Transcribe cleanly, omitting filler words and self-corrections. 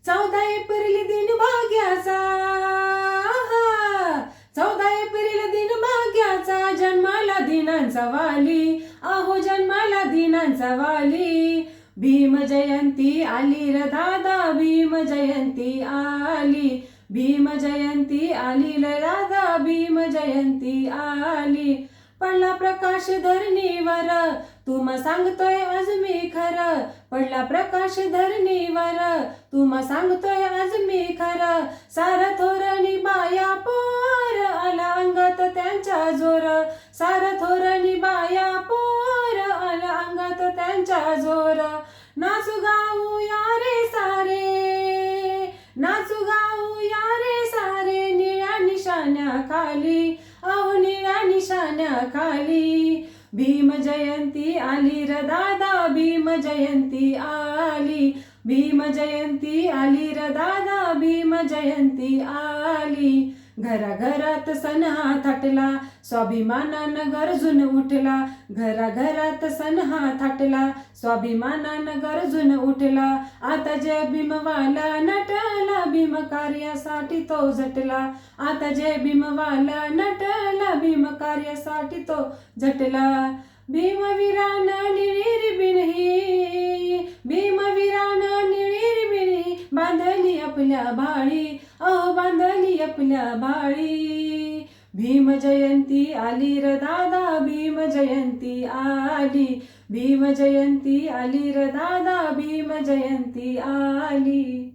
14 April दिन भाग्याचा, 14 April दिन भाग्याचा, जन्माला दिनांचा वाली, अहो जन्माला दिनांचा वाली. भीम जयंती आली र दादा, भीम जयंती आली, भीम जयंती आली र दादा, भीम जयंती आली. पडला प्रकाश धरणीवर, तुम सांगतोय आज मी खरं, पडला प्रकाश धरणीवर, तुम सांगतोय आज मी खरं. सार थोरणी बाया पोर, आला अंगात त्यांच्या जोर, सार थोरणी बाया पोर, आला अंगात त्यांच्या जोर. नाचू गाऊ या रे सारे, नाचू गाऊ या रे सारे, निळ्या निशाण्या खाली, अहो निळ्या निशाण्या खाली. भीम जयंती आली र दादा, भीम जयंती आली, भीम जयंती आली र दादा, भीम जयंती आली. घराघरात सण हा थाटला, स्वाभिमानानं गरजून उठला, घराघरात सण हा थाटला, स्वाभिमानानं गरजून उठला. आता जय भीमवाला नटला, भीम कार्यासाठी तो झटला, आता जय भीमवाला नटला, भीम कार्यासाठी तो झटला. भीमवीरानं निळी रिबीन ही, भीमवीरानं निळी रिबीन ही, बांधली आपल्या भाळी, अहो बांधली आपल्या भाळी. भीम जयंती आली र दादा, भीम जयंती आली, भीम जयंती आली र दादा, भीम जयंती आली.